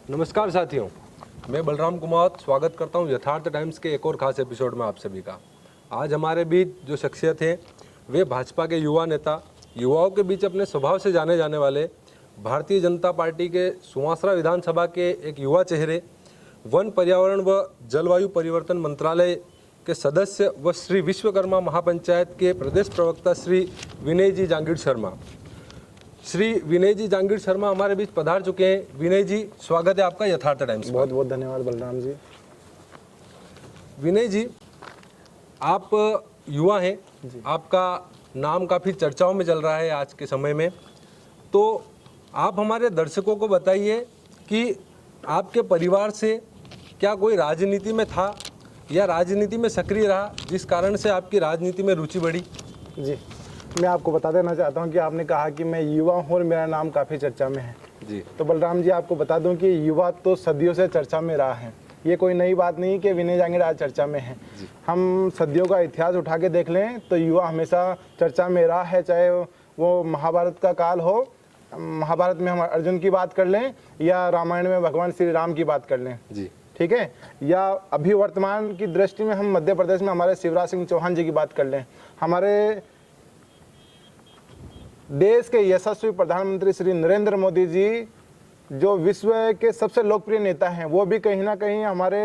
नमस्कार साथियों, मैं बलराम कुमार स्वागत करता हूं यथार्थ टाइम्स के एक और खास एपिसोड में आप सभी का। आज हमारे बीच जो शख्सियत है वे भाजपा के युवा नेता, युवाओं के बीच अपने स्वभाव से जाने जाने वाले, भारतीय जनता पार्टी के सुवासरा विधानसभा के एक युवा चेहरे, वन पर्यावरण व जलवायु परिवर्तन मंत्रालय के सदस्य व श्री विश्वकर्मा महापंचायत के प्रदेश प्रवक्ता श्री विनय जी जांगीड़ शर्मा। श्री विनय जी जांगीड़ शर्मा हमारे बीच पधार चुके हैं। विनय जी, स्वागत है आपका यथार्थ टाइम्स में। बहुत बहुत धन्यवाद बलराम जी। विनय जी, आप युवा हैं, आपका नाम काफ़ी चर्चाओं में चल रहा है आज के समय में, तो आप हमारे दर्शकों को बताइए कि आपके परिवार से क्या कोई राजनीति में था या राजनीति में सक्रिय रहा जिस कारण से आपकी राजनीति में रुचि बढ़ी? जी, मैं आपको बता देना चाहता हूं कि आपने कहा कि मैं युवा हूं और मेरा नाम काफ़ी चर्चा में है जी। तो बलराम जी, आपको बता दूं कि युवा तो सदियों से चर्चा में रहा है। ये कोई नई बात नहीं कि विनय जांगीड़ आज चर्चा में है। हम सदियों का इतिहास उठा के देख लें तो युवा हमेशा चर्चा में रहा है, चाहे वो महाभारत का काल हो, महाभारत में हम अर्जुन की बात कर लें या रामायण में भगवान श्री राम की बात कर लें जी, ठीक है, या अभी वर्तमान की दृष्टि में हम मध्य प्रदेश में हमारे शिवराज सिंह चौहान जी की बात कर लें। हमारे देश के यशस्वी प्रधानमंत्री श्री नरेंद्र मोदी जी जो विश्व के सबसे लोकप्रिय नेता हैं, वो भी कहीं ना कहीं हमारे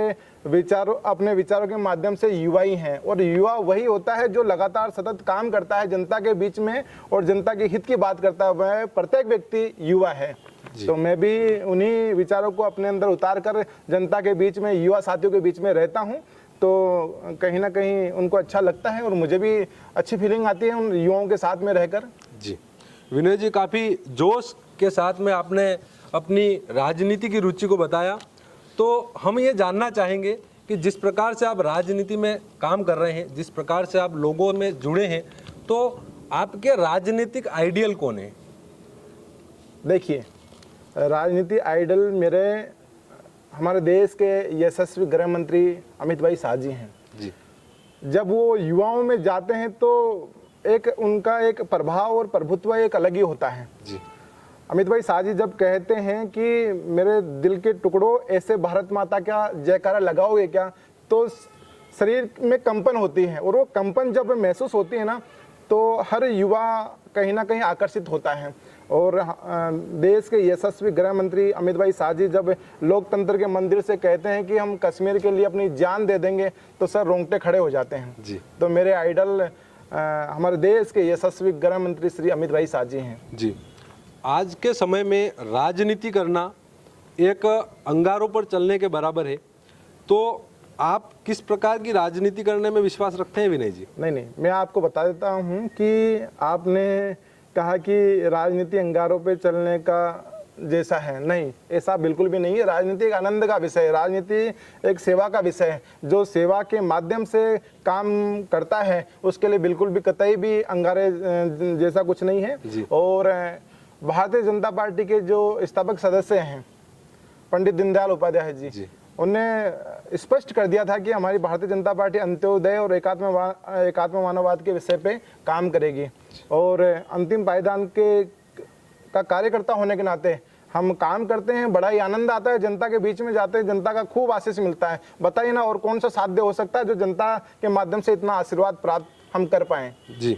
अपने विचारों के माध्यम से युवा ही हैं। और युवा वही होता है जो लगातार सतत काम करता है जनता के बीच में और जनता के हित की बात करता है, वह प्रत्येक व्यक्ति युवा है। तो मैं भी उन्हीं विचारों को अपने अंदर उतार कर जनता के बीच में, युवा साथियों के बीच में रहता हूँ, तो कहीं ना कहीं उनको अच्छा लगता है और मुझे भी अच्छी फीलिंग आती है उन युवाओं के साथ में रहकर। जी विनय जी, काफ़ी जोश के साथ में आपने अपनी राजनीति की रुचि को बताया, तो हम ये जानना चाहेंगे कि जिस प्रकार से आप राजनीति में काम कर रहे हैं, जिस प्रकार से आप लोगों में जुड़े हैं, तो आपके राजनीतिक आइडियल कौन है? देखिए, राजनीति आइडल हमारे देश के यशस्वी गृह मंत्री अमित भाई शाह जी हैं जी। जब वो युवाओं में जाते हैं तो उनका एक प्रभाव और प्रभुत्व एक अलग ही होता है जी। अमित भाई शाह जी जब कहते हैं कि मेरे दिल के टुकड़ों ऐसे भारत माता का जयकारा लगाओगे क्या, तो शरीर में कंपन होती है और वो कंपन जब महसूस होती है ना, तो हर युवा कहीं ना कहीं आकर्षित होता है। और देश के यशस्वी गृह मंत्री अमित भाई शाह जी जब लोकतंत्र के मंदिर से कहते हैं कि हम कश्मीर के लिए अपनी जान दे देंगे, तो सर रोंगटे खड़े हो जाते हैं जी। तो मेरे आइडल हमारे देश के यशस्वी गृह मंत्री श्री अमित भाई शाह जी हैं जी। आज के समय में राजनीति करना एक अंगारों पर चलने के बराबर है, तो आप किस प्रकार की राजनीति करने में विश्वास रखते हैं विनय जी? नहीं, मैं आपको बता देता हूं कि आपने कहा कि राजनीति अंगारों पर चलने का जैसा है, नहीं, ऐसा बिल्कुल भी नहीं है। राजनीति एक आनंद का विषय है, राजनीति एक सेवा का विषय है। जो सेवा के माध्यम से काम करता है उसके लिए बिल्कुल भी कतई भी अंगारे जैसा कुछ नहीं है। और भारतीय जनता पार्टी के जो स्थापक सदस्य हैं पंडित दीनदयाल उपाध्याय जी, उन्होंने स्पष्ट कर दिया था कि हमारी भारतीय जनता पार्टी अंत्योदय और एकात्म मानववाद के विषय पे काम करेगी। और अंतिम पायदान का कार्यकर्ता होने के नाते हम काम करते हैं, बड़ा ही आनंद आता है, जनता के बीच में जाते हैं, जनता का खूब आशीष मिलता है। बताइए ना, और कौन सा साध्य हो सकता है जो जनता के माध्यम से इतना आशीर्वाद प्राप्त हम कर पाएं। जी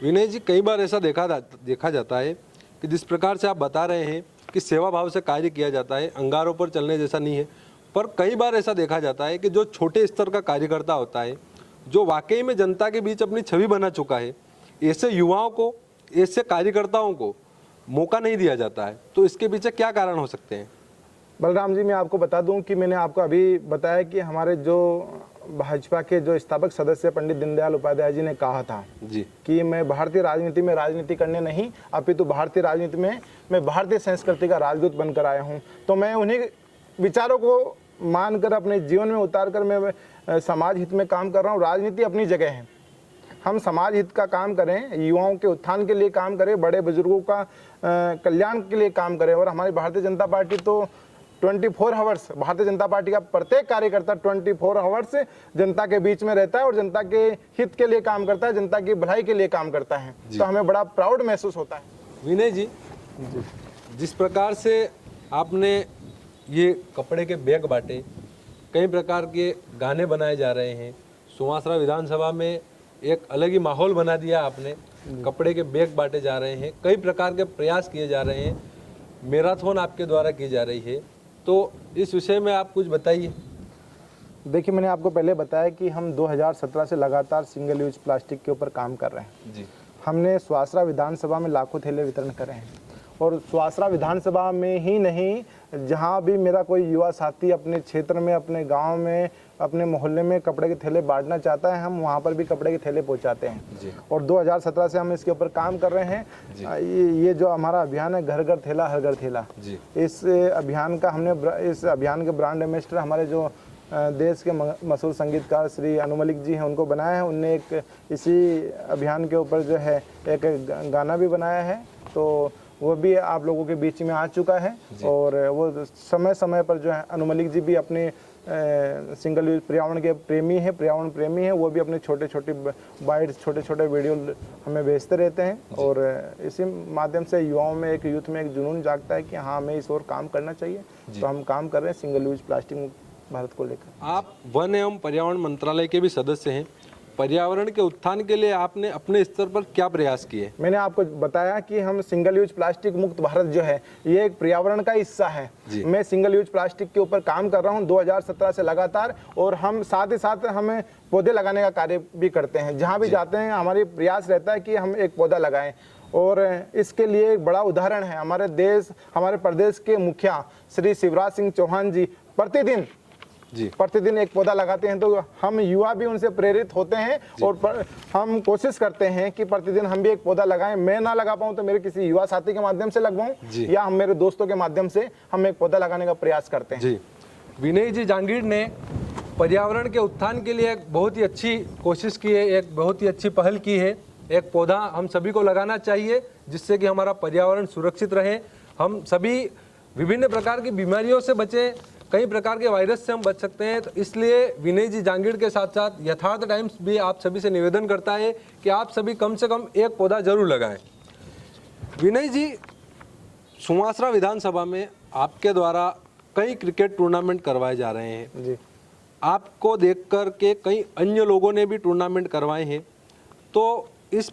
विनय जी, कई बार ऐसा देखा जाता है कि जिस प्रकार से आप बता रहे हैं कि सेवा भाव से कार्य किया जाता है, अंगारों पर चलने जैसा नहीं है, पर कई बार ऐसा देखा जाता है कि जो छोटे स्तर का कार्यकर्ता होता है, जो वाकई में जनता के बीच अपनी छवि बना चुका है, ऐसे युवाओं को, ऐसे कार्यकर्ताओं को मौका नहीं दिया जाता है, तो इसके पीछे क्या कारण हो सकते हैं? बलराम जी, मैं आपको बता दूं कि मैंने आपको अभी बताया कि हमारे जो भाजपा के जो स्थापक सदस्य पंडित दीनदयाल उपाध्याय जी ने कहा था जी कि मैं भारतीय राजनीति में राजनीति करने नहीं, अपितु भारतीय राजनीति में मैं भारतीय संस्कृति का राजदूत बनकर आया हूं। तो मैं उन्हीं विचारों को मानकर अपने जीवन में उतार कर मैं समाज हित में काम कर रहा हूँ। राजनीति अपनी जगह है, हम समाज हित का काम करें, युवाओं के उत्थान के लिए काम करें, बड़े बुजुर्गों का कल्याण के लिए काम करें। और हमारी भारतीय जनता पार्टी तो 24 आवर्स भारतीय जनता पार्टी का प्रत्येक कार्यकर्ता 24 आवर्स जनता के बीच में रहता है और जनता के हित के लिए काम करता है, जनता की भलाई के लिए काम करता है। तो हमें बड़ा प्राउड महसूस होता है। विनय जी, जिस प्रकार से आपने ये कपड़े के बैग बांटे, कई प्रकार के गाने बनाए जा रहे हैं, सुवासरा विधानसभा में एक अलग ही माहौल बना दिया आपने, कपड़े के बैग बांटे जा रहे हैं, कई प्रकार के प्रयास किए जा रहे हैं, मैराथन आपके द्वारा की जा रही है, तो इस विषय में आप कुछ बताइए। देखिए, मैंने आपको पहले बताया कि हम 2017 से लगातार सिंगल यूज प्लास्टिक के ऊपर काम कर रहे हैं जी। हमने सुवासरा विधानसभा में लाखों थैले वितरण करे हैं और सुवासरा विधानसभा में ही नहीं, जहां भी मेरा कोई युवा साथी अपने क्षेत्र में, अपने गांव में, अपने मोहल्ले में कपड़े के थैले बांटना चाहता है, हम वहां पर भी कपड़े के थैले पहुंचाते हैं जी। और 2017 से हम इसके ऊपर काम कर रहे हैं। ये जो हमारा अभियान है, घर घर थैला हर घर थैला, इस अभियान का इस अभियान के ब्रांड एम्बेसडर हमारे जो देश के मशहूर संगीतकार श्री अनु मलिक जी हैं, उनको बनाया है। उनने एक इसी अभियान के ऊपर जो है एक गाना भी बनाया है, तो वो भी आप लोगों के बीच में आ चुका है। और वो समय समय पर जो है अनु मलिक जी भी अपने सिंगल यूज पर्यावरण के प्रेमी हैं, पर्यावरण प्रेमी हैं, वो भी अपने छोटे छोटे बाइट्स, छोटे छोटे वीडियो हमें भेजते रहते हैं। और इसी माध्यम से युवाओं में, एक यूथ में एक जुनून जागता है कि हाँ, हमें इस ओर काम करना चाहिए। तो हम काम कर रहे हैं सिंगल यूज प्लास्टिक मुक्त भारत को लेकर। आप वन एवं पर्यावरण मंत्रालय के भी सदस्य हैं, पर्यावरण के उत्थान के लिए आपने अपने स्तर पर क्या प्रयास किए? मैंने आपको बताया कि हम सिंगल यूज प्लास्टिक मुक्त भारत जो है, ये एक पर्यावरण का हिस्सा है। मैं सिंगल यूज प्लास्टिक के ऊपर काम कर रहा हूँ 2017 से लगातार, और हम साथ ही साथ हमें पौधे लगाने का कार्य भी करते हैं। जहाँ भी जाते हैं हमारी प्रयास रहता है कि हम एक पौधा लगाएं। और इसके लिए एक बड़ा उदाहरण है हमारे प्रदेश के मुखिया श्री शिवराज सिंह चौहान जी प्रतिदिन एक पौधा लगाते हैं। तो हम युवा भी उनसे प्रेरित होते हैं और हम कोशिश करते हैं कि प्रतिदिन हम भी एक पौधा लगाएं। मैं ना लगा पाऊं तो मेरे किसी युवा साथी के माध्यम से लगवाऊं, या हम मेरे दोस्तों के माध्यम से हम एक पौधा लगाने का प्रयास करते हैं। जी। विनय जी जांगीर ने पर्यावरण के उत्थान के लिए एक बहुत ही अच्छी कोशिश की है, एक बहुत ही अच्छी पहल की है। एक पौधा हम सभी को लगाना चाहिए, जिससे कि हमारा पर्यावरण सुरक्षित रहे, हम सभी विभिन्न प्रकार की बीमारियों से बचें, कई प्रकार के वायरस से हम बच सकते हैं। तो इसलिए विनय जी जांगीर के साथ साथ यथार्थ टाइम्स भी आप सभी से निवेदन करता है कि आप सभी कम से कम एक पौधा जरूर लगाएं। विनय जी, सुवासरा विधानसभा में आपके द्वारा कई क्रिकेट टूर्नामेंट करवाए जा रहे हैं जी। आपको देखकर के कई अन्य लोगों ने भी टूर्नामेंट करवाए हैं, तो इस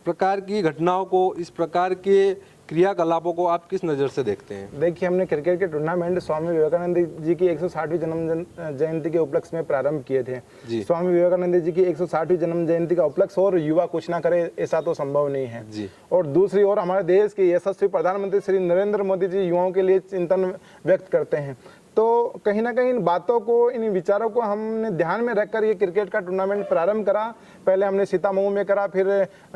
प्रकार की घटनाओं को, इस प्रकार के क्रियाकलापों को आप किस नज़र से देखते हैं? देखिए, हमने क्रिकेट के टूर्नामेंट स्वामी विवेकानंद जी की 160वीं जन्म जयंती के उपलक्ष्य में प्रारंभ किए थे। स्वामी विवेकानंद जी की 160वीं जन्म जयंती का उपलक्ष्य और युवा कुछ ना करे, ऐसा तो संभव नहीं है जी। और दूसरी ओर हमारे देश के यशस्वी प्रधानमंत्री श्री नरेंद्र मोदी जी युवाओं के लिए चिंतन व्यक्त करते हैं। तो कहीं ना कहीं इन बातों को, इन विचारों को हमने ध्यान में रखकर ये क्रिकेट का टूर्नामेंट प्रारंभ करा। पहले हमने सीतामऊ में करा, फिर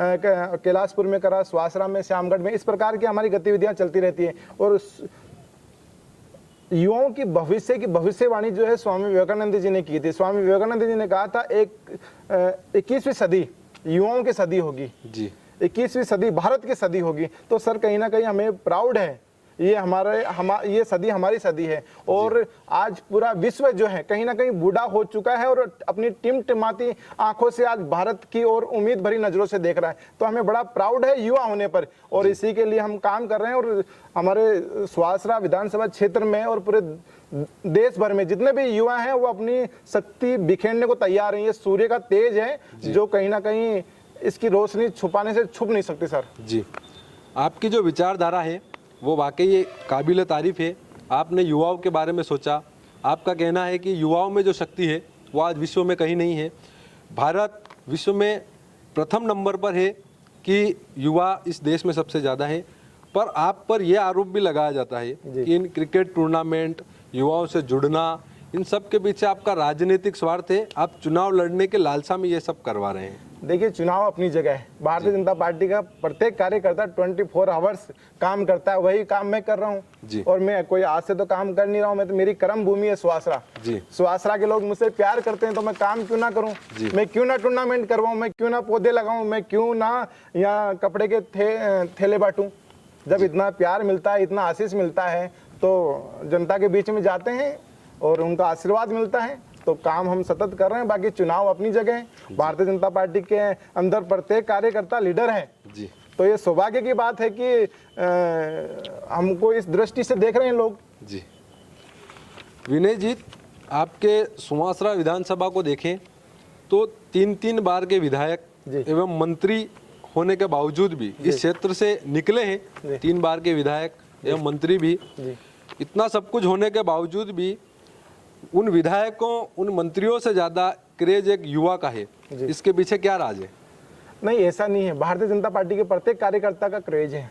कैलाशपुर में करा, सुवासरा में, श्यामगढ़ में। इस प्रकार की हमारी गतिविधियां चलती रहती है। और युवाओं की भविष्यवाणी जो है स्वामी विवेकानंद जी ने की थी। स्वामी विवेकानंद जी ने कहा था 21वीं सदी युवाओं की सदी होगी जी, 21वीं सदी भारत की सदी होगी। तो सर, कहीं ना कहीं हमें प्राउड है, ये सदी हमारी सदी है। और आज पूरा विश्व जो है कहीं ना कहीं बूढ़ा हो चुका है और अपनी टिमटिमाती आंखों से आज भारत की ओर उम्मीद भरी नजरों से देख रहा है। तो हमें बड़ा प्राउड है युवा होने पर, और इसी के लिए हम काम कर रहे हैं। और हमारे सुवासरा विधानसभा क्षेत्र में और पूरे देश भर में जितने भी युवा हैं वो अपनी शक्ति बिखेरने को तैयार हैं। ये सूर्य का तेज है जो कहीं ना कहीं इसकी रोशनी छुपाने से छुप नहीं सकती। सर जी, आपकी जो विचारधारा है वो वाकई काबिल तारीफ है। आपने युवाओं के बारे में सोचा, आपका कहना है कि युवाओं में जो शक्ति है वो आज विश्व में कहीं नहीं है। भारत विश्व में प्रथम नंबर पर है कि युवा इस देश में सबसे ज़्यादा है। पर आप पर यह आरोप भी लगाया जाता है कि इन क्रिकेट टूर्नामेंट, युवाओं से जुड़ना, इन सब के पीछे आपका राजनीतिक स्वार्थ है, आप चुनाव लड़ने के लालसा में ये सब करवा रहे हैं। देखिए, चुनाव अपनी जगह है। भारतीय जनता पार्टी का प्रत्येक कार्यकर्ता 24 आवर्स काम करता है, वही काम मैं कर रहा हूँ। और मैं कोई आज से तो काम कर नहीं रहा हूँ, मैं तो, मेरी कर्म भूमि है सुवासरा। सुवासरा के लोग मुझसे प्यार करते हैं, तो मैं काम क्यों ना करूँ, मैं क्यों ना टूर्नामेंट करवाऊँ, मैं क्यों ना पौधे लगाऊँ, मैं क्यों ना यहाँ कपड़े के थैले बांटूं। जब इतना प्यार मिलता है, इतना आशीष मिलता है, तो जनता के बीच में जाते हैं और उनका आशीर्वाद मिलता है, तो काम हम सतत कर रहे हैं। बाकी चुनाव अपनी जगह है, भारतीय जनता पार्टी के अंदर प्रत्येक कार्यकर्ता लीडर है जी। तो ये सौभाग्य की बात है कि हमको इस दृष्टि से देख रहे हैं लोग। जी विनय जी, आपके सुमासरा विधानसभा को देखें तो 3 बार के विधायक जी। एवं मंत्री होने के बावजूद भी इस क्षेत्र से निकले हैं, 3 बार के विधायक एवं मंत्री भी। जी। इतना सब कुछ होने के बावजूद भी उन विधायकों, उन मंत्रियों से ज्यादा क्रेज एक युवा का है, इसके पीछे क्या राज है? नहीं, ऐसा नहीं है। भारतीय जनता पार्टी के प्रत्येक कार्यकर्ता का क्रेज है।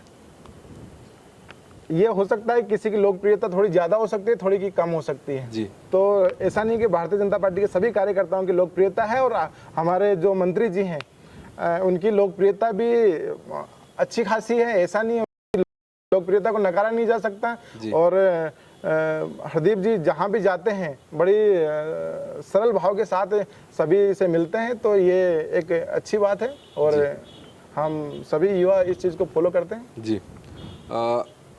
ये हो सकता है किसी की लोकप्रियता थोड़ी ज्यादा हो सकती है, थोड़ी की कम हो सकती है जी। तो ऐसा नहीं कि भारतीय जनता पार्टी के सभी कार्यकर्ताओं की लोकप्रियता है, और हमारे जो मंत्री जी हैं उनकी लोकप्रियता भी अच्छी खासी है। ऐसा नहीं है, लोकप्रियता को नकारा नहीं जा सकता। और हरदीप जी जहाँ भी जाते हैं बड़ी सरल भाव के साथ सभी से मिलते हैं, तो ये एक अच्छी बात है और हम सभी युवा इस चीज़ को फॉलो करते हैं। जी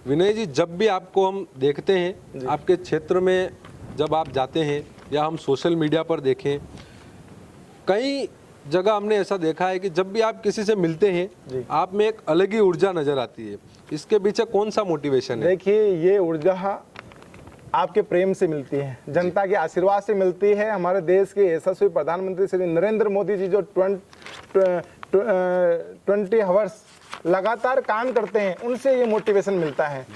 विनय जी, जब भी आपको हम देखते हैं आपके क्षेत्र में, जब आप जाते हैं या हम सोशल मीडिया पर देखें, कई जगह हमने ऐसा देखा है कि जब भी आप किसी से मिलते हैं आप में एक अलग ही ऊर्जा नजर आती है। इसके पीछे कौन सा मोटिवेशन है? देखिए, ये ऊर्जा आपके प्रेम से मिलती है, जनता के आशीर्वाद से मिलती है। हमारे देश के यशस्वी प्रधानमंत्री श्री नरेंद्र मोदी जी जो 20 आवर्स लगातार काम करते हैं, उनसे ये मोटिवेशन मिलता है।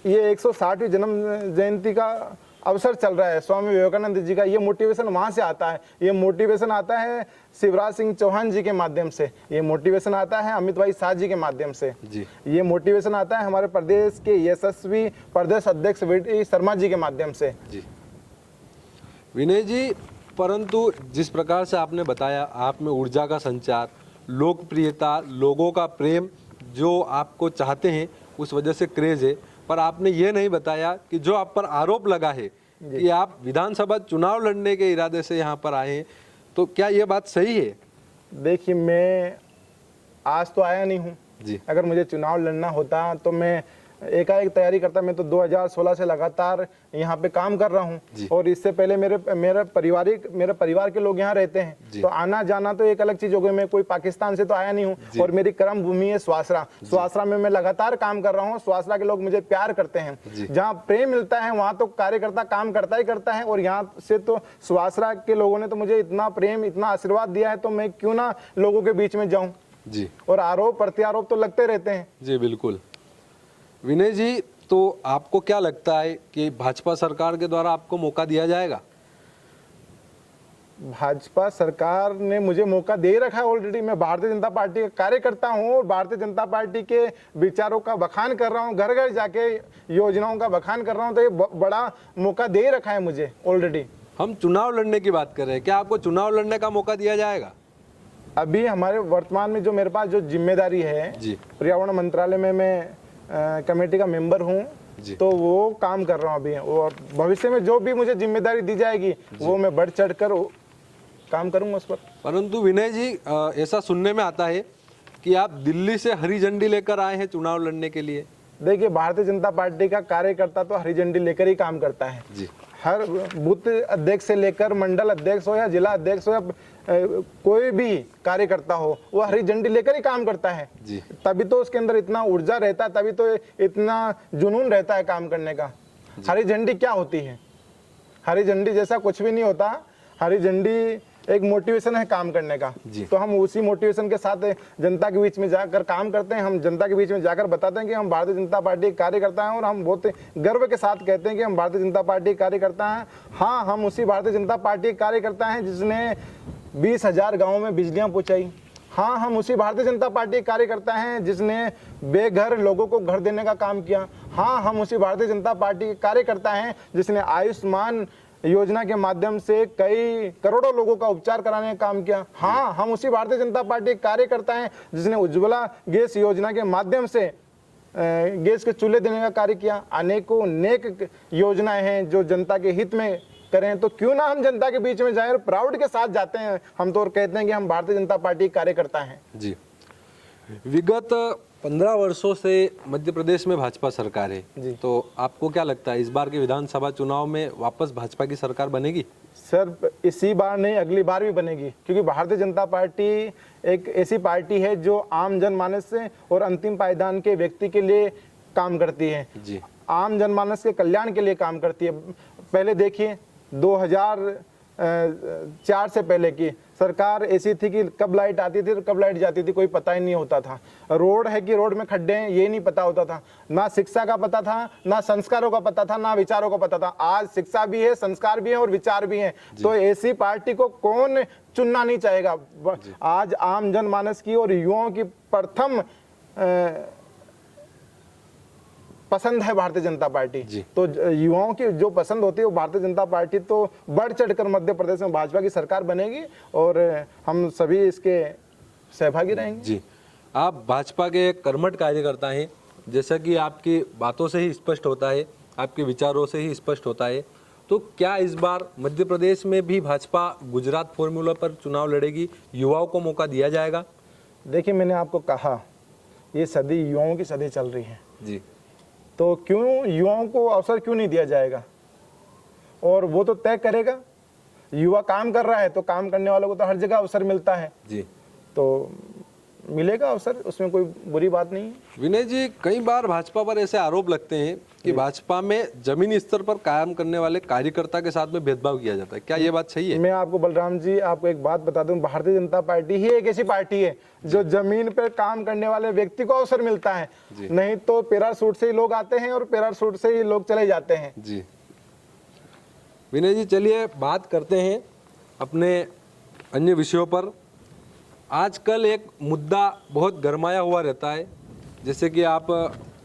ये 160वीं जन्म जयंती का अवसर चल रहा है स्वामी विवेकानंद जी का, ये मोटिवेशन वहाँ से आता है। ये मोटिवेशन आता है शिवराज सिंह चौहान जी के माध्यम से, ये मोटिवेशन आता है अमित भाई शाह जी के माध्यम से जी। ये मोटिवेशन आता है हमारे प्रदेश के यशस्वी प्रदेश अध्यक्ष वी शर्मा जी के माध्यम से। जी विनय जी, परंतु जिस प्रकार से आपने बताया, आप में ऊर्जा का संचार, लोकप्रियता, लोगों का प्रेम, जो आपको चाहते हैं उस वजह से क्रेज है, पर आपने ये नहीं बताया कि जो आप पर आरोप लगा है कि आप विधानसभा चुनाव लड़ने के इरादे से यहाँ पर आए हैं, तो क्या ये बात सही है? देखिए, मैं आज तो आया नहीं हूँ जी। अगर मुझे चुनाव लड़ना होता तो मैं एकाएक तैयारी करता। मैं तो 2016 से लगातार यहाँ पे काम कर रहा हूँ, और इससे पहले मेरे परिवार के लोग यहाँ रहते हैं, तो आना जाना तो एक अलग चीज हो गई। मैं कोई पाकिस्तान से तो आया नहीं हूँ, और मेरी कर्म भूमि है सुवासरा में मैं लगातार काम कर रहा हूँ। सुवासरा के लोग मुझे प्यार करते हैं, जहाँ प्रेम मिलता है वहाँ तो कार्यकर्ता काम करता ही करता है। और यहाँ से तो सुवासरा के लोगों ने तो मुझे इतना प्रेम, इतना आशीर्वाद दिया है, तो मैं क्यों ना लोगों के बीच में जाऊँ। जी। और आरोप प्रत्यारोप तो लगते रहते हैं। जी बिल्कुल। विनय जी, तो आपको क्या लगता है कि भाजपा सरकार के द्वारा आपको मौका दिया जाएगा? भाजपा सरकार ने मुझे मौका दे रखा है ऑलरेडी। मैं भारतीय जनता पार्टी का कार्यकर्ता हूं और भारतीय जनता पार्टी के विचारों का बखान कर रहा हूं, घर घर जाके योजनाओं का बखान कर रहा हूं, तो ये बड़ा मौका दे रखा है मुझे ऑलरेडी। हम चुनाव लड़ने की बात कर रहे हैं, क्या आपको चुनाव लड़ने का मौका दिया जाएगा? अभी हमारे वर्तमान में जो मेरे पास जो जिम्मेदारी है, पर्यावरण मंत्रालय में मैं कमेटी का मेंबर हूँ, तो वो काम कर रहा हूँ अभी। और भविष्य में जो भी मुझे जिम्मेदारी दी जाएगी वो मैं बढ़ चढ़ कर काम करूंगा उस पर। परंतु विनय जी, ऐसा सुनने में आता है कि आप दिल्ली से हरी झंडी लेकर आए हैं चुनाव लड़ने के लिए। देखिए, भारतीय जनता पार्टी का कार्यकर्ता तो हरी झंडी लेकर ही काम करता है जी। हर बूथ अध्यक्ष से लेकर मंडल अध्यक्ष हो या जिला अध्यक्ष हो या कोई भी कार्यकर्ता हो, वो हरी झंडी लेकर ही काम करता है जी। तभी तो उसके अंदर इतना ऊर्जा रहता है, तभी तो इतना जुनून रहता है काम करने का। हरी झंडी क्या होती है? हरी झंडी जैसा कुछ भी नहीं होता। हरी झंडी एक मोटिवेशन है काम करने का, तो हम उसी मोटिवेशन के साथ जनता के बीच में जाकर काम करते हैं। हम जनता के बीच में जाकर बताते हैं कि हम भारतीय जनता पार्टी के कार्यकर्ता हैं, और हम बहुत गर्व के साथ कहते हैं कि हम भारतीय जनता पार्टी के कार्यकर्ता हैं। हाँ, हम उसी भारतीय जनता पार्टी के कार्यकर्ता हैं जिसने 20,000 गाँवों में बिजलियाँ पहुँचाई। हाँ, हम उसी भारतीय जनता पार्टी के कार्यकर्ता हैं जिसने बेघर लोगों को घर देने का काम किया। हाँ, हम उसी भारतीय जनता पार्टी के कार्यकर्ता हैं जिसने आयुष्मान योजना के माध्यम से कई करोड़ों लोगों का उपचार कराने का काम किया। हाँ, हम उसी भारतीय जनता पार्टी के कार्यकर्ता हैं जिसने उज्ज्वला गैस योजना के माध्यम से गैस के चूल्हे देने का कार्य किया। अनेकों नेक योजनाएं हैं जो जनता के हित में करें, तो क्यों ना हम जनता के बीच में जाएं और प्राउड के साथ जाते हैं हम तो, और कहते हैं कि हम भारतीय जनता पार्टी के कार्यकर्ता हैं जी। विगत 15 वर्षों से मध्य प्रदेश में भाजपा सरकार है जी। तो आपको क्या लगता है इस बार के विधानसभा चुनाव में वापस भाजपा की सरकार बनेगी? सर इसी बार नहीं, अगली बार भी बनेगी, क्योंकि भारतीय जनता पार्टी एक ऐसी पार्टी है जो आम जनमानस से और अंतिम पायदान के व्यक्ति के लिए काम करती है। जी। आम जनमानस के कल्याण के लिए काम करती है। पहले देखिए 2004 से पहले की सरकार ऐसी थी कि कब लाइट आती थी और कब लाइट जाती थी कोई पता ही नहीं होता था। रोड है कि रोड में खड्डे हैं ये नहीं पता होता था। ना शिक्षा का पता था, ना संस्कारों का पता था, ना विचारों का पता था। आज शिक्षा भी है, संस्कार भी है और विचार भी है। तो ऐसी पार्टी को कौन चुनना नहीं चाहेगा। आज आम जनमानस की और युवाओं की प्रथम पसंद है भारतीय जनता पार्टी। तो युवाओं की जो पसंद होती है वो भारतीय जनता पार्टी, तो बढ़ चढ़कर मध्य प्रदेश में भाजपा की सरकार बनेगी और हम सभी इसके सहभागी रहेंगे। जी, आप भाजपा के कर्मठ कार्यकर्ता हैं, जैसा कि आपकी बातों से ही स्पष्ट होता है, आपके विचारों से ही स्पष्ट होता है। तो क्या इस बार मध्य प्रदेश में भी भाजपा गुजरात फॉर्मूला पर चुनाव लड़ेगी? युवाओं को मौका दिया जाएगा? देखिए मैंने आपको कहा ये सदी युवाओं की सदी चल रही है जी। तो क्यों युवाओं को अवसर क्यों नहीं दिया जाएगा? और वो तो तय करेगा। युवा काम कर रहा है तो काम करने वालों को तो हर जगह अवसर मिलता है जी। तो मिलेगा अवसर, उसमें कोई बुरी बात नहीं है। विनय जी, कई बार भाजपा पर ऐसे आरोप लगते हैं कि भाजपा में जमीनी स्तर पर काम करने वाले कार्यकर्ता के साथ में भेदभाव किया जाता है, क्या ये बात सही है? मैं आपको बलराम जी आपको एक बात बता दूं, भारतीय जनता पार्टी ही एक ऐसी पार्टी है जो जमीन पर काम करने वाले व्यक्ति को अवसर मिलता है। नहीं तो पैराशूट से ही लोग आते हैं और पैराशूट से ही लोग चले जाते हैं। जी। विनय जी, चलिए बात करते हैं अपने अन्य विषयों पर। आजकल एक मुद्दा बहुत गरमाया हुआ रहता है, जैसे कि आप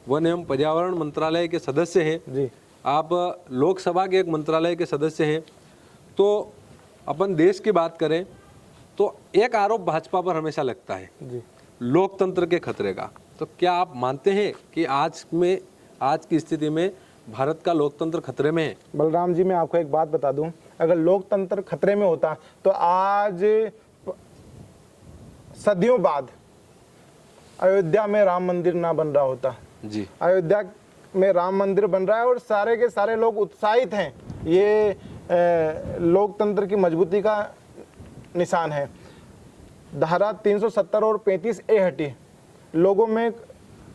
वन एवं पर्यावरण मंत्रालय के सदस्य हैं जी। आप लोकसभा के एक मंत्रालय के सदस्य हैं। तो अपन देश की बात करें तो एक आरोप भाजपा पर हमेशा लगता है जी। लोकतंत्र के खतरे का। तो क्या आप मानते हैं कि आज की स्थिति में भारत का लोकतंत्र खतरे में है? बलराम जी मैं आपको एक बात बता दूं, अगर लोकतंत्र खतरे में होता तो आज सदियों बाद अयोध्या में राम मंदिर ना बन रहा होता। जी। अयोध्या में राम मंदिर बन रहा है और सारे के सारे लोग उत्साहित हैं। ये लोकतंत्र की मजबूती का निशान है। धारा 370 और 35A हटी, लोगों में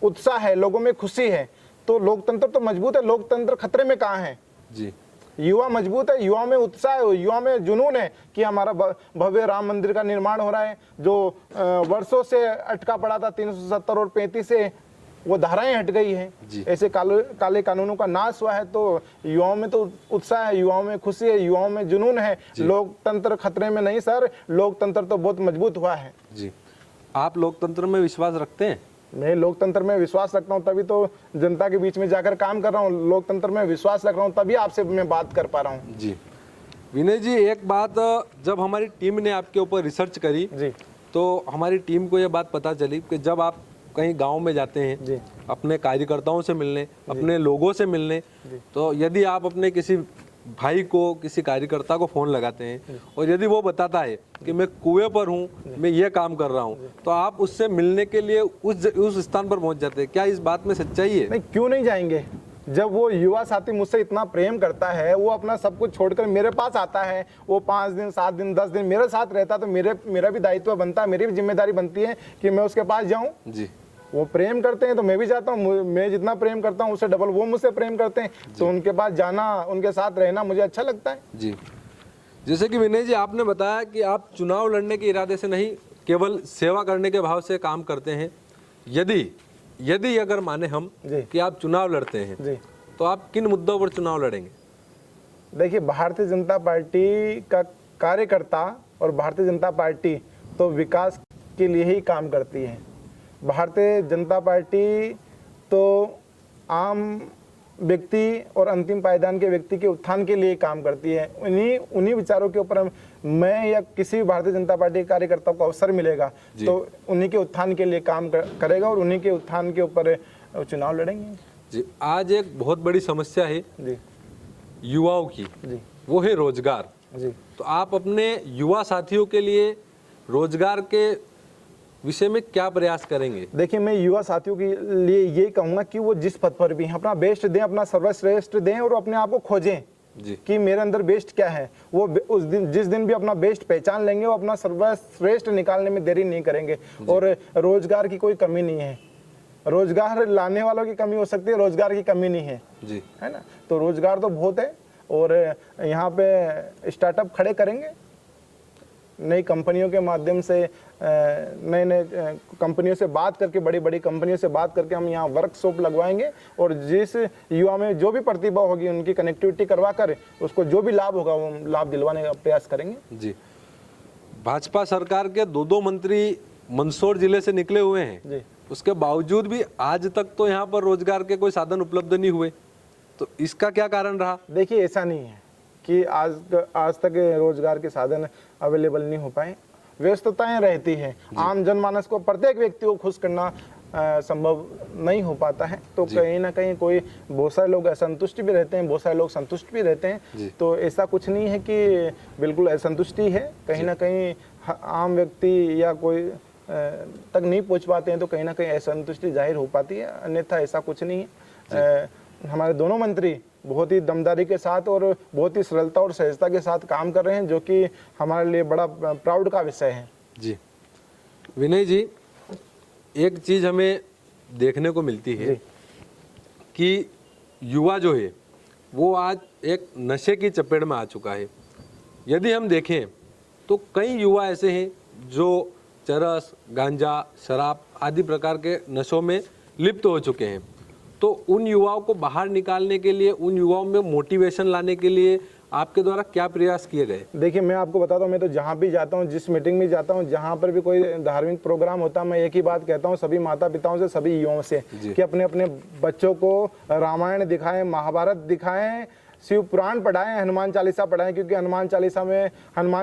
उत्साह है, लोगों में खुशी है, तो लोकतंत्र तो मजबूत है। लोकतंत्र खतरे में कहाँ है? जी। युवा मजबूत है, युवा में उत्साह है, युवा में जुनून है कि हमारा भव्य राम मंदिर का निर्माण हो रहा है। जो वर्षों से अटका पड़ा था 370 और 35 से वो धाराएं हट गई हैं। ऐसे काले कानूनों का नाश हुआ है। तो युवाओं में तो उत्साह है, युवाओं में खुशी है, युवाओं में जुनून है। लोकतंत्र खतरे में नहीं सर, लोकतंत्र तो बहुत मजबूत हुआ है। जी। आप लोकतंत्र में विश्वास रखते हैं? मैं लोकतंत्र में विश्वास रखता हूं, तभी तो जनता के बीच में जाकर काम कर रहा हूं। लोकतंत्र में विश्वास रख रहा हूं, तभी आपसे मैं बात कर पा रहा हूं। जी। विनय जी, एक बात, जब हमारी टीम ने आपके ऊपर रिसर्च करी जी, तो हमारी टीम को ये बात पता चली कि जब आप कहीं गांव में जाते हैं जी, अपने कार्यकर्ताओं से मिलने, अपने लोगों से मिलने, तो यदि आप अपने किसी भाई को, किसी कार्यकर्ता को फोन लगाते हैं और यदि वो बताता है कि मैं कुएं पर हूँ, मैं ये काम कर रहा हूँ, तो आप उससे मिलने के लिए उस स्थान पर पहुंच जाते हैं। क्या इस बात में सच्चाई है? नहीं, क्यों नहीं जाएंगे? जब वो युवा साथी मुझसे इतना प्रेम करता है, वो अपना सब कुछ छोड़कर मेरे पास आता है, वो 5 दिन 7 दिन 10 दिन मेरे साथ रहता, तो मेरा भी दायित्व बनता है, मेरी भी जिम्मेदारी बनती है कि मैं उसके पास जाऊं। जी। वो प्रेम करते हैं तो मैं भी जाता हूँ। मैं जितना प्रेम करता हूँ उससे डबल वो मुझसे प्रेम करते हैं, तो उनके पास जाना, उनके साथ रहना मुझे अच्छा लगता है। जी। जैसे कि विनय जी, आपने बताया कि आप चुनाव लड़ने के इरादे से नहीं, केवल सेवा करने के भाव से काम करते हैं। यदि अगर माने हम कि आप चुनाव लड़ते हैं जी, तो आप किन मुद्दों पर चुनाव लड़ेंगे? देखिए, भारतीय जनता पार्टी का कार्यकर्ता और भारतीय जनता पार्टी तो विकास के लिए ही काम करती है। भारतीय जनता पार्टी तो आम व्यक्ति और अंतिम पायदान के व्यक्ति के उत्थान के लिए काम करती है। उन्हीं विचारों के ऊपर मैं या किसी भी भारतीय जनता पार्टी के कार्यकर्ता को अवसर मिलेगा तो उन्हीं के उत्थान के लिए काम करेगा और उन्हीं के उत्थान के ऊपर चुनाव लड़ेंगे। जी। आज एक बहुत बड़ी समस्या है जी, युवाओं की, जी, वो है रोजगार। जी। तो आप अपने युवा साथियों के लिए रोजगार के विषय में क्या प्रयास करेंगे? देखिए, मैं युवा साथियों के लिए ये कहूँगा कि वो जिस पद पर भी हैं अपना बेस्ट दें, अपना सर्वश्रेष्ठ दें और अपने आप को खोजें जी कि मेरे अंदर बेस्ट क्या है। वो उस दिन जिस दिन भी अपना बेस्ट पहचान लेंगे वो अपना सर्वश्रेष्ठ निकालने में देरी नहीं करेंगे। और रोजगार की कोई कमी नहीं है, रोजगार लाने वालों की कमी हो सकती है, रोजगार की कमी नहीं है जी, है ना। तो रोजगार तो बहुत है और यहाँ पे स्टार्टअप खड़े करेंगे नई कंपनियों के माध्यम से, नए नए कंपनियों से बात करके, बड़ी बड़ी कंपनियों से बात करके हम यहाँ वर्कशॉप लगवाएंगे और जिस युवा में जो भी प्रतिभा होगी उनकी कनेक्टिविटी करवा कर उसको जो भी लाभ होगा वो लाभ दिलवाने का प्रयास करेंगे। जी। भाजपा सरकार के दो मंत्री मंदसौर जिले से निकले हुए हैं जी। उसके बावजूद भी आज तक तो यहाँ पर रोजगार के कोई साधन उपलब्ध नहीं हुए, तो इसका क्या कारण रहा? देखिए, ऐसा नहीं है कि आज तक रोजगार के साधन अवेलेबल नहीं हो पाए, व्यस्तताएं रहती है। आम जनमानस को, प्रत्येक व्यक्ति को खुश करना संभव नहीं हो पाता है। तो कहीं ना कहीं कोई, बहुत सारे लोग असंतुष्ट भी रहते हैं, बहुत सारे लोग संतुष्ट भी रहते हैं। तो ऐसा कुछ नहीं है कि बिल्कुल असंतुष्टि है, कहीं ना कहीं आम व्यक्ति या कोई तक नहीं पहुंच पाते हैं तो कहीं ना कहीं असंतुष्टि जाहिर हो पाती है, अन्यथा ऐसा कुछ नहीं है। हमारे दोनों मंत्री बहुत ही दमदारी के साथ और बहुत ही सरलता और सहजता के साथ काम कर रहे हैं, जो कि हमारे लिए बड़ा प्राउड का विषय है। जी विनय जी, एक चीज हमें देखने को मिलती है कि युवा जो है वो आज एक नशे की चपेट में आ चुका है। यदि हम देखें तो कई युवा ऐसे हैं जो चरस, गांजा, शराब आदि प्रकार के नशों में लिप्त हो चुके हैं। तो उन युवाओं को बाहर निकालने के लिए, उन युवाओं में मोटिवेशन लाने के लिए आपके द्वारा क्या प्रयास किए गए? देखिए, मैं आपको बताता हूँ, मैं तो जहाँ भी जाता हूँ, जिस मीटिंग में जाता हूँ, जहाँ पर भी कोई धार्मिक प्रोग्राम होता है, मैं एक ही बात कहता हूँ सभी माता पिताओं से, सभी युवाओं से कि अपने अपने बच्चों को रामायण दिखाएं, महाभारत दिखाएं, शिव पुराण पढ़ाएं, हनुमान चालीसा पढ़ाएं, क्योंकि हनुमान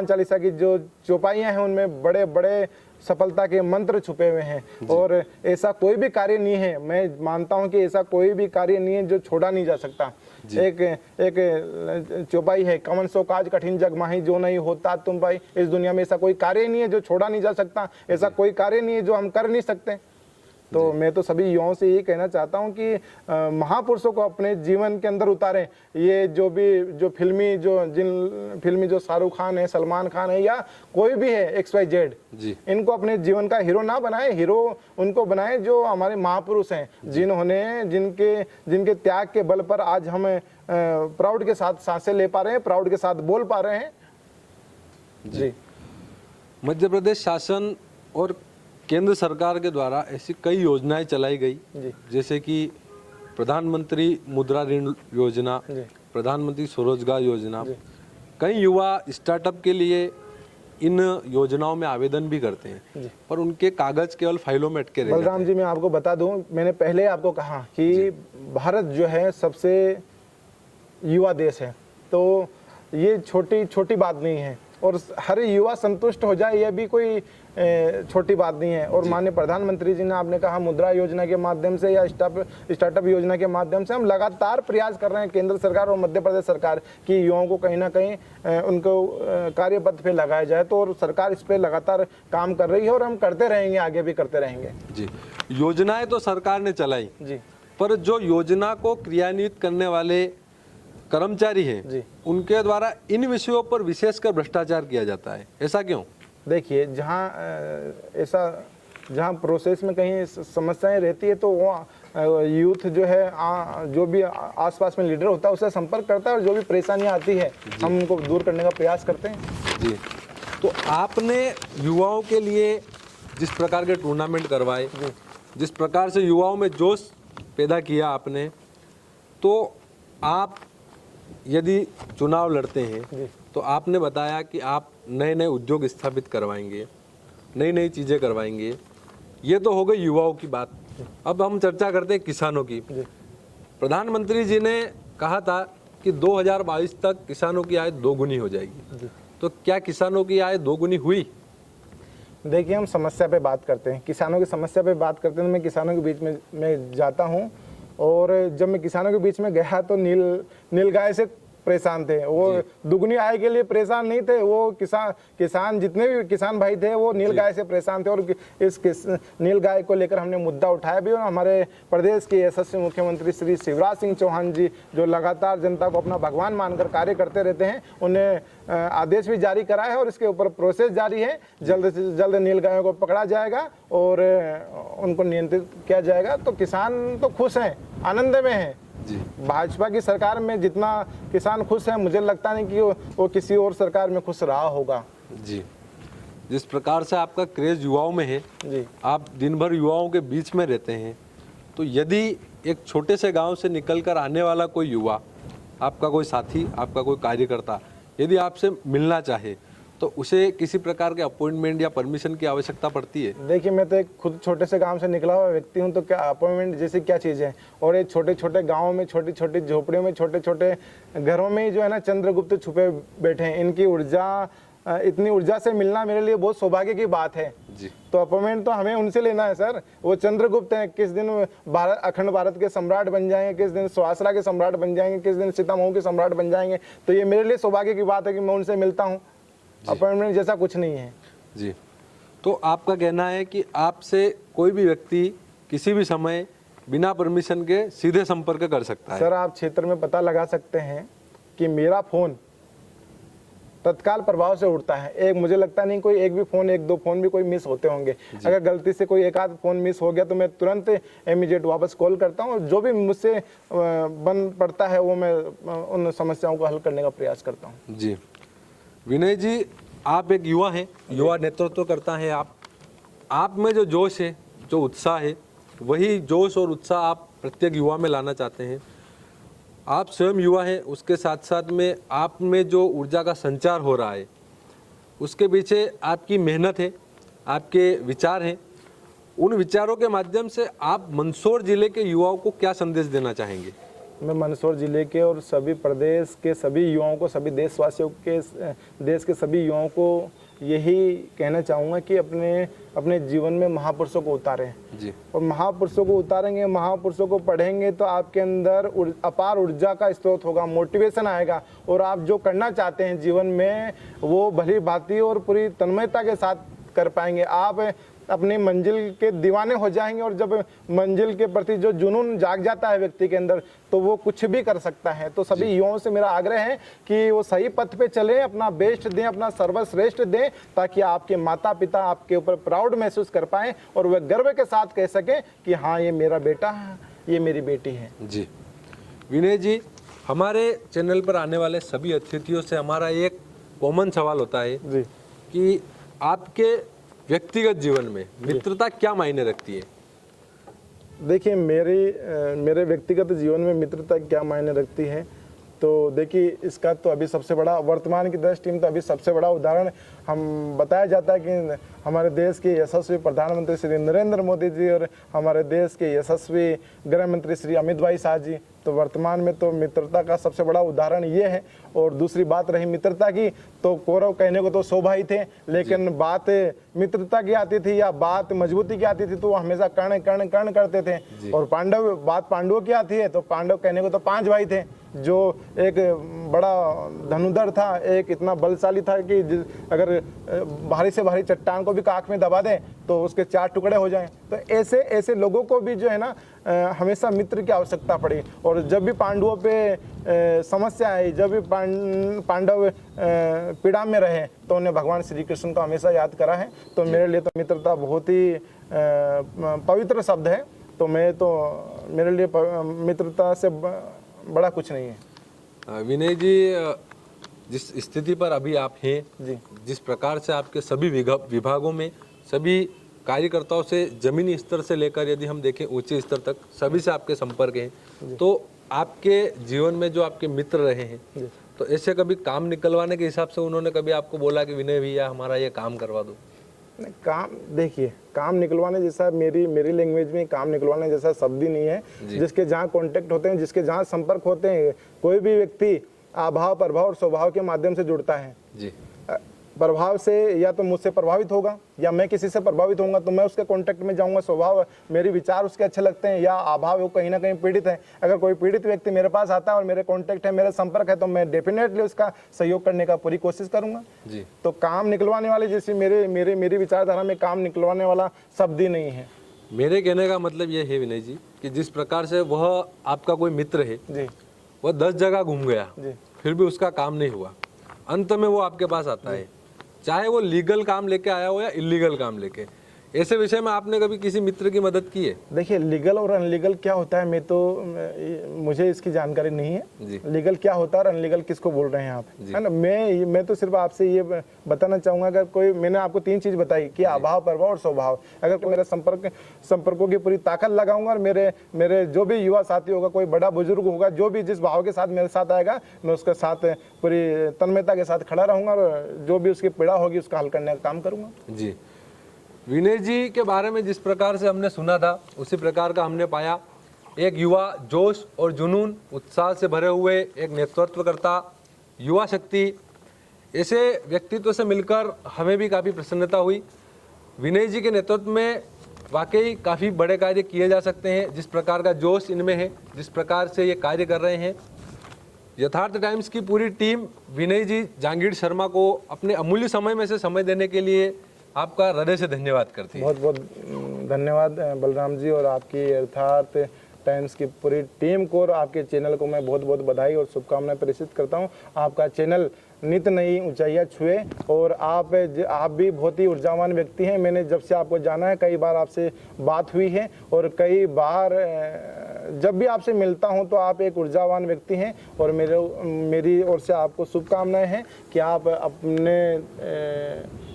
चालीसा की जो चौपाइयाँ हैं उनमें बड़े बड़े सफलता के मंत्र छुपे हुए हैं। और ऐसा कोई भी कार्य नहीं है, मैं मानता हूं कि ऐसा कोई भी कार्य नहीं है जो छोड़ा नहीं जा सकता। एक चौपाई है, कवन सो काज कठिन जग माही, जो नहीं होता तुम भाई। इस दुनिया में ऐसा कोई कार्य नहीं है जो छोड़ा नहीं जा सकता, ऐसा कोई कार्य नहीं है जो हम कर नहीं सकते। तो मैं तो सभी युवाओं से यही कहना चाहता हूं कि महापुरुषों को अपने जीवन के अंदर उतारें। ये जो फिल्मी जो शाहरुख खान है, सलमान खान है या कोई भी है XYZ, इनको अपने जीवन का हीरो ना बनाए, हीरो उनको बनाए जो हमारे महापुरुष हैं, जिनके त्याग के बल पर आज हम प्राउड के साथ सांसें ले पा रहे हैं, प्राउड के साथ बोल पा रहे हैं। जी। मध्य प्रदेश शासन और केंद्र सरकार के द्वारा ऐसी कई योजनाएं चलाई गई, जैसे कि प्रधानमंत्री मुद्रा ऋण योजना, प्रधानमंत्री स्वरोजगार योजना। कई युवा स्टार्टअप के लिए इन योजनाओं में आवेदन भी करते हैं, पर उनके कागज केवल फाइलों में अटके रहते हैं। बलराम जी, मैं आपको बता दूं, मैंने पहले आपको कहा कि भारत जो है सबसे युवा देश है, तो ये छोटी बात नहीं है और हर युवा संतुष्ट हो जाए यह भी कोई छोटी बात नहीं है। और माननीय प्रधानमंत्री जी ने, आपने कहा मुद्रा योजना के माध्यम से या स्टार्टअप योजना के माध्यम से हम लगातार प्रयास कर रहे हैं, केंद्र सरकार और मध्य प्रदेश सरकार की युवाओं को कहीं ना कहीं उनको कार्यपथ पे लगाया जाए। तो और सरकार इस पे लगातार काम कर रही है और हम करते रहेंगे, आगे भी करते रहेंगे। जी, योजनाएं तो सरकार ने चलाई जी, पर जो योजना को क्रियान्वित करने वाले कर्मचारी हैं, उनके द्वारा इन विषयों पर विशेषकर भ्रष्टाचार किया जाता है। ऐसा क्यों? देखिए, जहाँ प्रोसेस में कहीं समस्याएं रहती है तो वो यूथ जो है, जो भी आसपास में लीडर होता है उससे संपर्क करता है और जो भी परेशानियां आती है हम उनको दूर करने का प्रयास करते हैं। जी, तो आपने युवाओं के लिए जिस प्रकार के टूर्नामेंट करवाए, जिस प्रकार से युवाओं में जोश पैदा किया आपने, तो आप यदि चुनाव लड़ते हैं तो आपने बताया कि आप नए नए उद्योग स्थापित करवाएंगे, नई नई चीज़ें करवाएंगे। ये तो हो गई युवाओं की बात। अब हम चर्चा करते हैं किसानों की। प्रधानमंत्री जी ने कहा था कि 2022 तक किसानों की आय 2 गुनी हो जाएगी, तो क्या किसानों की आय 2 गुनी हुई? देखिए, हम समस्या पे बात करते हैं, किसानों की समस्या पे बात करते हैं। मैं किसानों के बीच में मैं जाता हूँ और जब मैं किसानों के बीच में गया तो नील गाय से परेशान थे, वो दुगनी आय के लिए परेशान नहीं थे, वो किसान जितने भी किसान भाई थे वो नील गाय से परेशान थे। और इस नील गाय को लेकर हमने मुद्दा उठाया भी। और हमारे प्रदेश के यशस्वी मुख्यमंत्री श्री शिवराज सिंह चौहान जी, जो लगातार जनता को अपना भगवान मानकर कार्य करते रहते हैं, उन्हें आदेश भी जारी करा है और इसके ऊपर प्रोसेस जारी है। जल्द से जल्द नील गायों को पकड़ा जाएगा और उनको नियंत्रित किया जाएगा। तो किसान तो खुश हैं, आनंद में हैं। भाजपा की सरकार में जितना किसान खुश है, मुझे लगता नहीं कि वो किसी और सरकार में खुश रहा होगा। जी, जिस प्रकार से आपका क्रेज युवाओं में है जी, आप दिन भर युवाओं के बीच में रहते हैं, तो यदि एक छोटे से गांव से निकलकर आने वाला कोई युवा, आपका कोई साथी, आपका कोई कार्यकर्ता यदि आपसे मिलना चाहे, तो उसे किसी प्रकार के अपॉइंटमेंट या परमिशन की आवश्यकता पड़ती है? देखिए, मैं तो एक खुद छोटे से गांव से निकला हुआ व्यक्ति हूं, तो क्या अपॉइंटमेंट जैसी क्या चीज़ है। और ये छोटे छोटे गांवों में, छोटी छोटी झोपड़ियों में, छोटे छोटे घरों में ही जो है ना चंद्रगुप्त छुपे बैठे हैं। इनकी ऊर्जा, इतनी ऊर्जा से मिलना मेरे लिए बहुत सौभाग्य की बात है जी। तो अपॉइंटमेंट तो हमें उनसे लेना है सर। वो चंद्रगुप्त हैं, किस दिन भारत, अखंड भारत के सम्राट बन जाएंगे, किस दिन सुवासरा के सम्राट बन जाएंगे, किस दिन सीतामऊ के सम्राट बन जाएंगे। तो ये मेरे लिए सौभाग्य की बात है कि मैं उनसे मिलता हूँ। अपॉइंटमेंट जैसा कुछ नहीं है जी। तो आपका कहना है कि आपसे कोई भी व्यक्ति किसी भी समय बिना परमिशन के सीधे संपर्क कर सकता है? सर, आप क्षेत्र में पता लगा सकते हैं कि मेरा फोन तत्काल प्रभाव से उठता है। एक, मुझे लगता नहीं कोई एक भी फोन, एक दो फोन भी कोई मिस होते होंगे। अगर गलती से कोई एक आध फोन मिस हो गया तो मैं तुरंत इमीडिएट वापस कॉल करता हूँ और जो भी मुझसे बन पड़ता है वो मैं उन समस्याओं को हल करने का प्रयास करता हूँ। जी। विनय जी, आप एक युवा हैं, युवा नेतृत्व करता है आप में जो जोश है, जो उत्साह है, वही जोश और उत्साह आप प्रत्येक युवा में लाना चाहते हैं। आप स्वयं युवा हैं, उसके साथ साथ में आप में जो ऊर्जा का संचार हो रहा है, उसके पीछे आपकी मेहनत है, आपके विचार हैं। उन विचारों के माध्यम से आप मंदसौर जिले के युवाओं को क्या संदेश देना चाहेंगे? मैं मंदसौर जिले के और सभी प्रदेश के सभी युवाओं को, सभी देशवासियों के, देश के सभी युवाओं को यही कहना चाहूँगा कि अपने जीवन में महापुरुषों को उतारें जी। और महापुरुषों को उतारेंगे, महापुरुषों को पढ़ेंगे तो आपके अंदर अपार ऊर्जा का स्रोत होगा, मोटिवेशन आएगा और आप जो करना चाहते हैं जीवन में वो भली भांति और पूरी तन्मयता के साथ कर पाएंगे। आप अपनी मंजिल के दीवाने हो जाएंगे और जब मंजिल के प्रति जो जुनून जाग जाता है व्यक्ति के अंदर तो वो कुछ भी कर सकता है। तो सभी युवाओं से मेरा आग्रह है कि वो सही पथ पे चलें, अपना बेस्ट दें, अपना सर्वश्रेष्ठ दें, ताकि आपके माता पिता आपके ऊपर प्राउड महसूस कर पाएं और वह गर्व के साथ कह सकें कि हाँ, ये मेरा बेटा है, ये मेरी बेटी है। जी। विनय जी, हमारे चैनल पर आने वाले सभी अतिथियों से हमारा एक कॉमन सवाल होता है जी कि आपके व्यक्तिगत जीवन में मित्रता क्या मायने रखती है? देखिए, मेरे व्यक्तिगत जीवन में मित्रता क्या मायने रखती है, तो देखिए इसका तो अभी सबसे बड़ा, वर्तमान की दृष्टि में तो अभी सबसे बड़ा उदाहरण हम बताया जाता है कि हमारे देश के यशस्वी प्रधानमंत्री श्री नरेंद्र मोदी जी और हमारे देश के यशस्वी गृह मंत्री श्री अमित भाई शाह जी। तो वर्तमान में तो मित्रता का सबसे बड़ा उदाहरण ये है। और दूसरी बात रही मित्रता की, तो कौरव कहने को तो 100 भाई थे, लेकिन बात मित्रता की आती थी या बात मजबूती की आती थी तो वो हमेशा कर्ण कर्ण कर्ण करते थे। और पांडवों की आती है तो पांडव कहने को तो 5 भाई थे, जो एक बड़ा धनुधर था, एक इतना बलशाली था कि अगर भारी से भारी चट्टान को भी काख में दबा दें तो उसके 4 टुकड़े हो जाएं। तो ऐसे लोगों को भी जो है ना हमेशा मित्र की आवश्यकता पड़ी। और जब भी पांडवों पे समस्या आई, जब भी पांडव पीड़ा में रहे तो उन्हें भगवान श्री कृष्ण को हमेशा याद करा है। तो मेरे लिए तो मित्रता बहुत ही पवित्र शब्द है। तो मेरे लिए मित्रता से बड़ा कुछ नहीं है। विनय जी, जिस स्थिति पर अभी आप हैं जी, जिस प्रकार से आपके सभी विभागों में सभी कार्यकर्ताओं से जमीनी स्तर से लेकर यदि हम देखें ऊंचे स्तर तक सभी से आपके संपर्क हैं, तो आपके जीवन में जो आपके मित्र रहे हैं, तो ऐसे कभी काम निकलवाने के हिसाब से उन्होंने कभी आपको बोला कि विनय भैया हमारा ये काम करवा दो? नहीं, काम, देखिए काम निकलवाने जैसा मेरी लैंग्वेज में काम निकलवाने जैसा शब्द ही नहीं है। जिसके जहाँ कॉन्टेक्ट होते हैं, जिसके जहाँ संपर्क होते हैं, कोई भी व्यक्ति अभाव प्रभाव और स्वभाव के माध्यम से जुड़ता है। जी। प्रभाव से या तो मुझसे प्रभावित होगा या मैं किसी से प्रभावित होऊंगा तो मैं उसके कांटेक्ट में जाऊंगा। स्वभाव मेरे विचार उसके अच्छे लगते हैं या अभाव वो कहीं ना कहीं पीड़ित है, अगर कोई पीड़ित व्यक्ति मेरे पास आता है और मेरे कांटेक्ट है, मेरे संपर्क है, तो मैं डेफिनेटली उसका सहयोग करने का पूरी कोशिश करूंगा जी। तो काम निकलवाने वाले, जैसे मेरी विचारधारा में काम निकलवाने वाला शब्द ही नहीं है। मेरे कहने का मतलब ये है विनय जी कि जिस प्रकार से वह आपका कोई मित्र है जी वह 10 जगह घूम गया जी फिर भी उसका काम नहीं हुआ, अंत में वो आपके पास आता है, चाहे वो लीगल काम लेके आया हो या इलीगल काम लेके। ऐसे विषय में आपने कभी किसी मित्र की मदद की है? देखिए, लीगल और अनलीगल क्या होता है मुझे इसकी जानकारी नहीं है जी। लीगल क्या होता है और अनलीगल किसको बोल रहे हैं आप, है ना। मैं तो सिर्फ आपसे ये बताना चाहूंगा, अगर कोई, मैंने आपको 3 चीज बताई कि अभाव, प्रभाव और स्वभाव। अगर कोई मेरे संपर्कों की पूरी ताकत लगाऊंगा और मेरे जो भी युवा साथी होगा, कोई बड़ा बुजुर्ग होगा, जो भी जिस भाव के साथ मेरे साथ आएगा, मैं उसके साथ पूरी तन्मयता के साथ खड़ा रहूंगा और जो भी उसकी पीड़ा होगी उसका हल करने का काम करूंगा। जी। विनय जी के बारे में जिस प्रकार से हमने सुना था उसी प्रकार का हमने पाया। एक युवा जोश और जुनून, उत्साह से भरे हुए एक नेतृत्वकर्ता, युवा शक्ति, ऐसे व्यक्तित्व से मिलकर हमें भी काफ़ी प्रसन्नता हुई। विनय जी के नेतृत्व में वाकई काफ़ी बड़े कार्य किए जा सकते हैं। जिस प्रकार का जोश इनमें है, जिस प्रकार से ये कार्य कर रहे हैं, यथार्थ टाइम्स की पूरी टीम विनय जी जांगीर शर्मा को अपने अमूल्य समय में से समय देने के लिए आपका हृदय से धन्यवाद करती है। बहुत बहुत धन्यवाद बलराम जी, और आपकी यथार्थ टाइम्स की पूरी टीम को और आपके चैनल को मैं बहुत बहुत बधाई और शुभकामनाएं प्रेषित करता हूं। आपका चैनल नित नई ऊंचाइयां छुए और आप भी बहुत ही ऊर्जावान व्यक्ति हैं। मैंने जब से आपको जाना है, कई बार आपसे बात हुई है और कई बार जब भी आपसे मिलता हूं तो आप एक ऊर्जावान व्यक्ति हैं और मेरी ओर से आपको शुभकामनाएं हैं कि आप अपने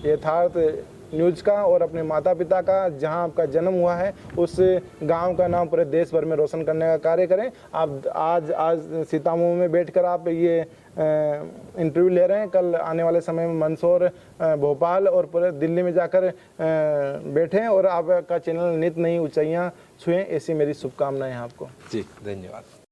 यथार्थ न्यूज़ का और अपने माता पिता का, जहां आपका जन्म हुआ है, उस गांव का नाम पूरे देश भर में रोशन करने का कार्य करें। आप आज सीतामऊ में बैठकर आप ये इंटरव्यू ले रहे हैं, कल आने वाले समय में मंदसौर, भोपाल और पूरे दिल्ली में जाकर बैठें और आपका चैनल नित नई ऊंचाइयां छुएं, ऐसी मेरी शुभकामनाएं हैं आपको। जी, धन्यवाद।